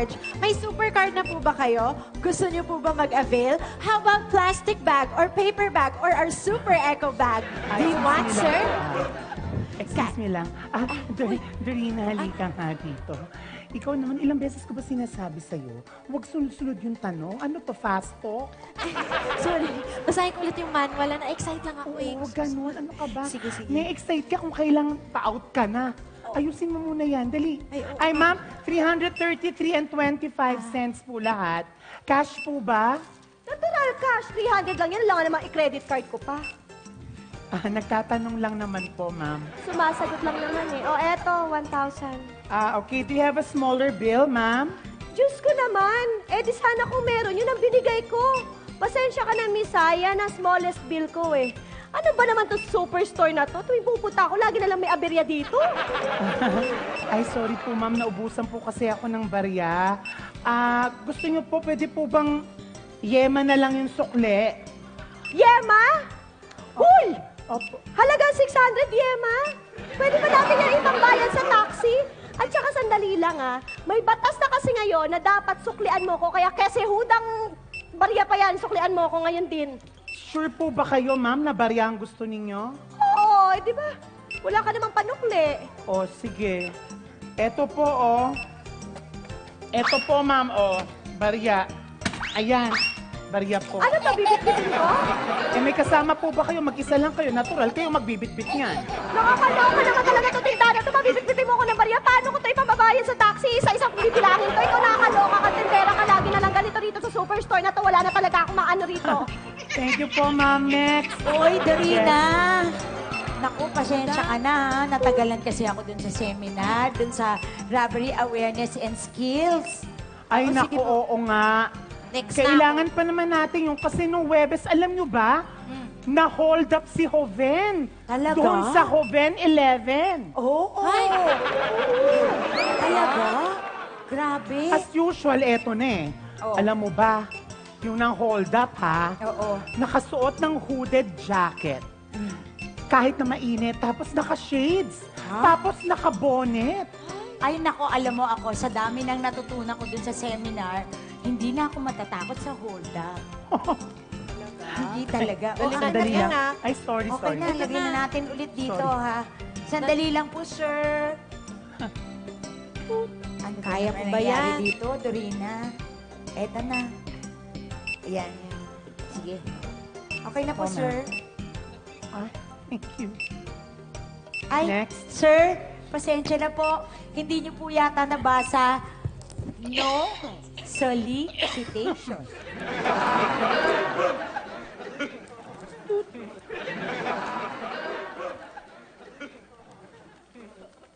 recharge. May super card na po ba kayo? Gusto niyo po ba mag-avail? How about plastic bag or paper bag or our super eco bag? Do you want, sir? Excuse me lang. Dorina, halika nga dito. Ikaw naman, ilang beses ko ba sinasabi sa'yo? Huwag sunod-sunod yung tanong. Ano to, fast talk? Sorry, basahin ko ulit yung manual. Na-excite lang ako eh. Oo, ganun. Ano ka ba? Sige, sige. Na-excite ka kung kailang pa-out ka na. Ayusin mo muna yan. Dali. Ay, oo. Ma'am, 333 and 25 cents po lahat. Cash po ba? Natural cash, 300 lang yan. Lang naman i-credit card ko pa. Nagtatanong lang naman po, ma'am. Sumasagot lang naman eh. O, eto, 1,000. Okay. Do you have a smaller bill, ma'am? Diyos ko naman. Eh, di sana kung meron, yun ang binigay ko. Pasensya ka na, Miss Saya, na smallest bill ko eh. Ano ba naman to superstore na to? Tuwing pupunta ako, lagi na lang may aberya dito. Ay, sorry po, ma'am. Naubusan po kasi ako ng barya. Gusto niyo po, pwede po bang yema na lang yung sukle? Yema? Uy! Opo. Halagang 600, Yema. Pwede ba natin yan ipambayad sa taxi? At saka sandali lang may batas na kasi ngayon na dapat suklian mo ko, kaya kasi hudang barya pa yan, suklian mo ko ngayon din. Sure po ba kayo, ma'am, na barya ang gusto ninyo? Oo, di ba? Wala ka namang panukli. O, sige. Eto po, Eto po, ma'am, barya. Ayan, barya po. Ano to, bibit-bitin ko? May kasama po ba kayo? Mag-isa lang kayo. Natural kayo magbibit-bit niyan. Nakakaloka naman talaga to, tindana to. Mabibit-bitin mo ko ng barya. Paano ko to ipababayad sa taxi? Isa-isang bibilangin to. Ikaw nakakaloka ka, tindera ka. Lagi na lang ganito rito sa superstore na to. Wala na talaga akong maano rito. Thank you po, ma'am. Next. Oy, Dorina! Naku, pasensya ka na ha. Natagalan kasi ako dun sa seminar, dun sa Robbery Awareness and Skills. Ay, Ako, naku, sige po. oo nga. Next Kailangan pa naman natin yung kasi nung Webes, alam nyo ba, na-hold up si Joven. Talaga? Doon sa Joven 11. Oo. Ay! Talaga? Grabe. As usual, eto na eh. Oo. Alam mo ba, yung nang-hold up ha, Oo. nakasuot ng hooded jacket. Kahit na mainit, tapos naka-shades. Ha? Tapos naka-bonnet. Ay, nako, alam mo ako, sa dami ng natutunan ko dun sa seminar, hindi na ako matatakot sa hold-up. Hindi talaga. Galing na Sandali yan, lang. Ay, sorry, Okay sorry. na, lagyan na natin ulit dito, Sorry. ha? Sandali lang po, sir. Ano Kaya naman ko ba nangyari yan? dito, Dorina? Eto na. Ayan. Sige. Okay na po, Oh, sir. Ay, thank you. Ay, Next. sir, pasensya na po. Hindi niyo po yata nabasa. No solicitation.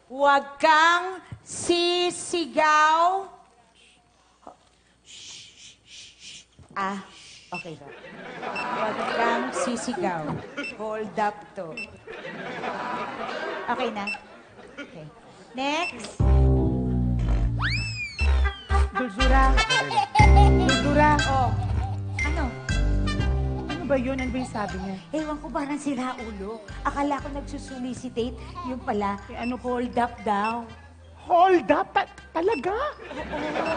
Huwag kang sisigaw. Okay ba? Huwag kang sisigaw. Hold up to. Okay na? Okay. Next. Dulzura. Dulzura. Oh. Ano? Ano ba yun? Ano ba yung sabi niya? Ewan ko, parang sira ulo. Akala ko nagsusolicitate. Yung pala, ano po? hold up daw. Hold up? Talaga?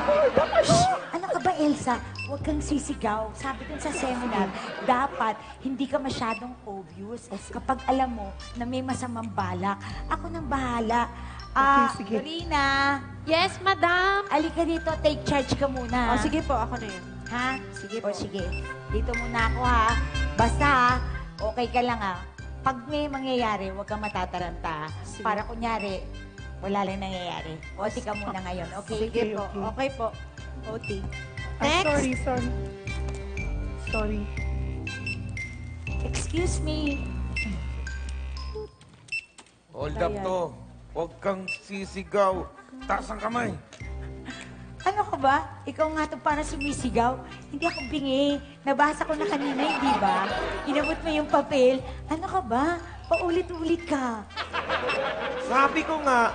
Hold up? Ano? Ano ka ba, Elsa? Huwag kang sisigaw. Sabi dun sa seminar, dapat hindi ka masyadong obvious kapag alam mo na may masamang balak. Ako nang bahala. Okay, sige. Dorina, Yes, madam. alika dito, take charge ka muna. O, sige po, ako na yun. Ha? Sige po. Sige. Dito muna ako, ha? Basta, ha? Okay ka lang, ha? Pag may mangyayari, huwag kang matataranta. Sige. Para kunyari, wala lang nangyayari. Oti ka muna ngayon, okay? Sige po. Okay po. OT. Ah, Next. sorry. Sorry. Excuse me. Hold up to. Huwag kang sisigaw. Taas ang kamay. Ano ka ba? Ikaw nga to para sumisigaw. Hindi ako bingi. Nabasa ko na kanina, hindi ba? Inabot mo yung papel. Ano ka ba? Paulit-ulit ka. Sabi ko nga,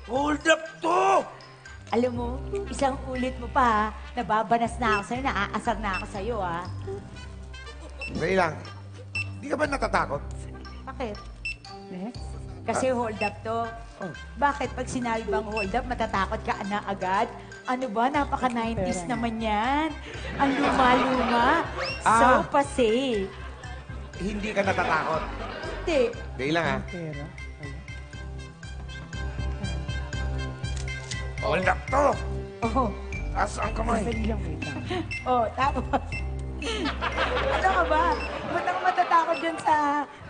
hold up to! Alam mo, isang ulit mo pa, ha? Nababanas na ako sa'yo, naaasar na ako sa'yo, ha? Dali lang. Di ka ba natatakot? Bakit? Next. Kasi hold up to. Bakit pag sinabi bang hold up, matatakot ka na agad? Ano ba? Napaka-90s naman yan. Ang luma-luma. So pase. Hindi ka natatakot. Hindi. Dahil lang ha. Pera. Hold up to. Oh. Taas ang kamay. Dali lang, wait lang. Oh, tapos. Ano ka ba? Ba't ako matatakot dyan sa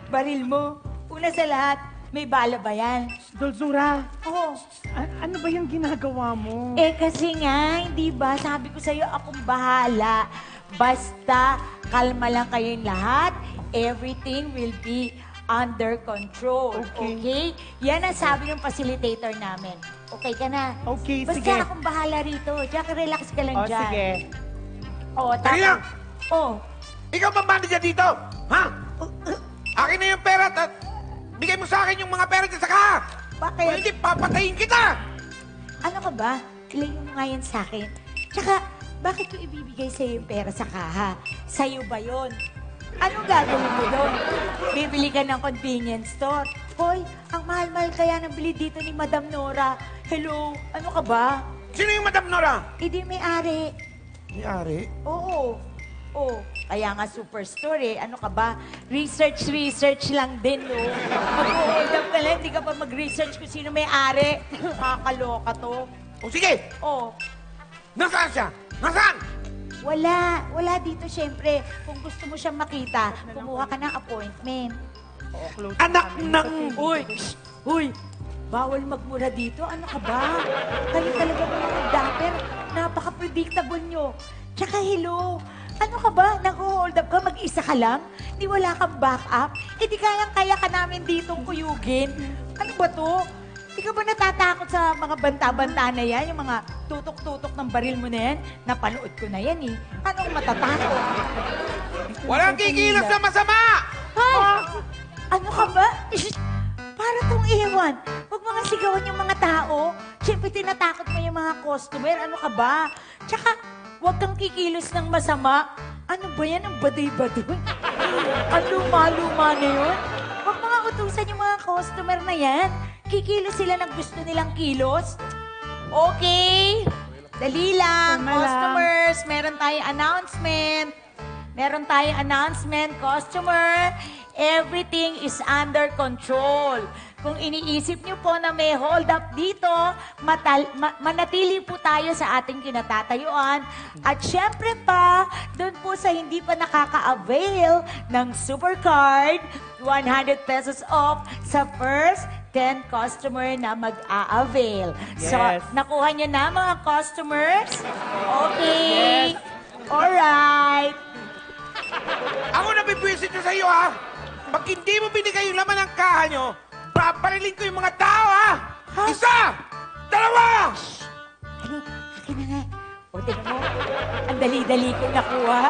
baril mo? Una sa lahat, may bala ba yan? Dulzura, Oo. ano ba yung ginagawa mo? Eh kasi nga, hindi ba? Sabi ko sa'yo, akong bahala. Basta, kalma lang kayong lahat. Everything will be under control. Okay. Okay? Yan ang sabi ng facilitator namin. Okay ka na? Okay, Basta sige. akong bahala rito. Jack, relax ka lang O, dyan. sige. Oh, Dali lang! Oh. Ikaw ba manager dito? Ha? Akin na yung pera at bigay mo sa akin yung mga pera dyan sa kaha. Bakit? Kung hindi, papatayin kita! Ano ka ba? Ilayo mo nga yan sa akin. Tsaka, bakit ko ibibigay sa'yo yung pera sa kaha? Sa'yo ba yon? Anong gagawin mo doon? Bibili ka ng convenience store. Hoy, ang mahal-mahal kaya ng bili dito ni Madam Nora. Hello, ano ka ba? Sino yung Madam Nora? Hindi may-ari. May-ari? Oo. Oh, kaya nga superstore eh. Ano ka ba? Research lang din, no? Mag-hold up ka lang, hindi ka pa mag-research kung sino may-ari. Makakaloka to. O sige, Oh, nasaan siya? Nasaan? wala dito syempre. Kung gusto mo siyang makita, kumuha ka ng appointment. Anak ng... Uy! Uy! Bawal magmura dito. Ano ka ba? Kayo talaga mga dapper. Napaka-predictable nyo. Tsaka hello. Ano ka ba? Nag-hold up ka? Mag-isa ka lang? Di wala kang backup? Eh di kayang-kaya ka namin ditong kuyugin. Ano ba to? Di ka ba natatakot sa mga banta-banta na yan? Yung mga tutok-tutok ng baril mo na yan? Napanood ko na yan eh. Anong matatakot? Walang kikilos na masama! Ay! Ano ka ba? Para tong iwan. Huwag mga sigawan yung mga tao. Siyempre, tinatakot mo yung mga customer. Ano ka ba? Tsaka, huwag kang kikilos ng masama. Ano ba yan? Ang baduy-baduy? Ang luma-luma na yun? Huwag mga utusan yung mga customer na yan. Kikilos sila ng gusto nilang kilos. Okay. Dali lang. Kalma lang. Customers, meron tayong announcement. Meron tayong announcement, customer. Everything is under control. Kung iniisip niyo po na may hold up dito, manatili po tayo sa ating kinatatayuan. At syempre pa, doon po sa hindi pa nakaka-avail ng Supercard, 100 pesos off sa first 10 customer na mag-a-avail. So, Yes. nakuha niyo na mga customers? Okay. Alright. Ako nabibwisit nyo sa iyo, ha? Pag hindi mo binigay yung laman ng kaha nyo, paparilin ko yung mga tao, ha? Isa! Dalawa! Akin na nga. O, tingnan mo. Ang dali-dali ko nakuha.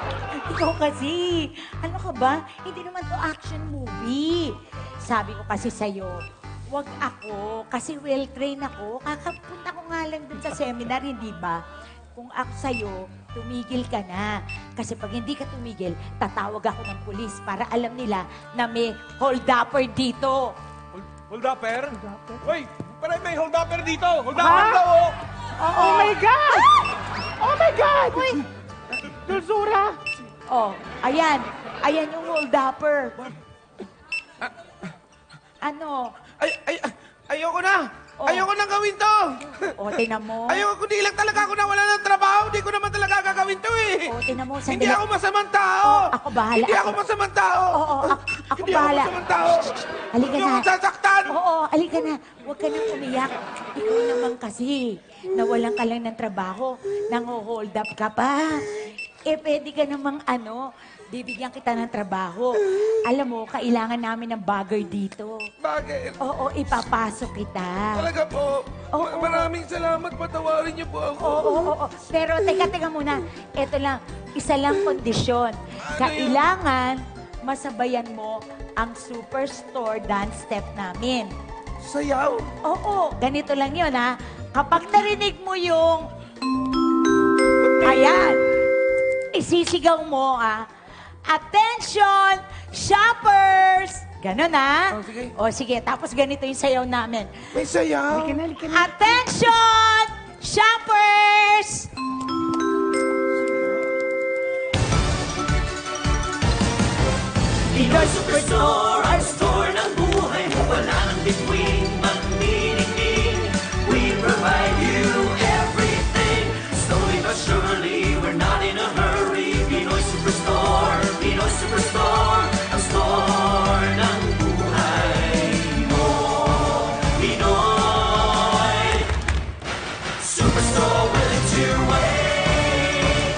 Ikaw kasi. Ano ka ba? Hindi naman to action movie. Sabi ko kasi sa'yo, wag ako. Kasi well-trained ako. Kakapunta ko nga lang dun sa seminar, hindi ba? Kung ako sa'yo, tumigil ka na. Kasi pag hindi ka tumigil, tatawag ako ng pulis para alam nila na may hold-upper dito. Hold upper? Uy, parang may hold upper dito. Hold upper daw, oh. Oh my God! Oh my God! Dulzura! Oh, ayan. Ayan yung hold-upper. Ano? Ayoko na. Oh. Ayoko nang gawin to. O, tinan mo. Ayoko, kundi lang talaga ako nawala ng trabaho. Hindi ko naman talaga gagawin to, eh. O, tinan mo. Hindi Sandali. ako masamang tao. Oh, ako bahala. Hindi ako masamang tao. Oo, ako Hindi bahala. ako masamang tao. Halika Hindi na. ako sasaktan. Oo, halika na. Huwag ka nang umiyak. Ikaw naman kasi. Nawalan ka lang ng trabaho. Nang-hold up ka pa. Eh, pwede ka namang bibigyan kita ng trabaho. Alam mo, kailangan namin ng bagger dito. Bakit? Oo, ipapasok kita. Talaga po. Oo. Maraming salamat. Patawarin niyo po ako. Oo. Pero teka muna. Ito lang, isa lang kondisyon. Kailangan masabayan mo ang Superstore dance step namin. Sayaw. Oo, ganito lang yun ha. Kapag narinig mo yung... Ayan. Isisigaw mo Attention, shoppers! Ganon, ha? Oh, sige. O, sige. Tapos ganito yung sayaw namin. May sayaw. Halika na, halika na. Attention! Shoppers! Pinoy Superstore, ang store ng buhay mo. Wala nang between, magniningning. We provide you everything. Slowly but surely, we're not in a hurry. Pinoy Superstore, ang store ng buhay mo. Pinoy Superstore, willing to wait.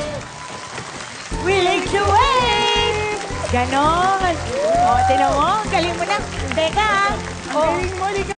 Willing to wait! Ganon. O, tinan mo. Galing mo na. Teka. O, Galing mo, halika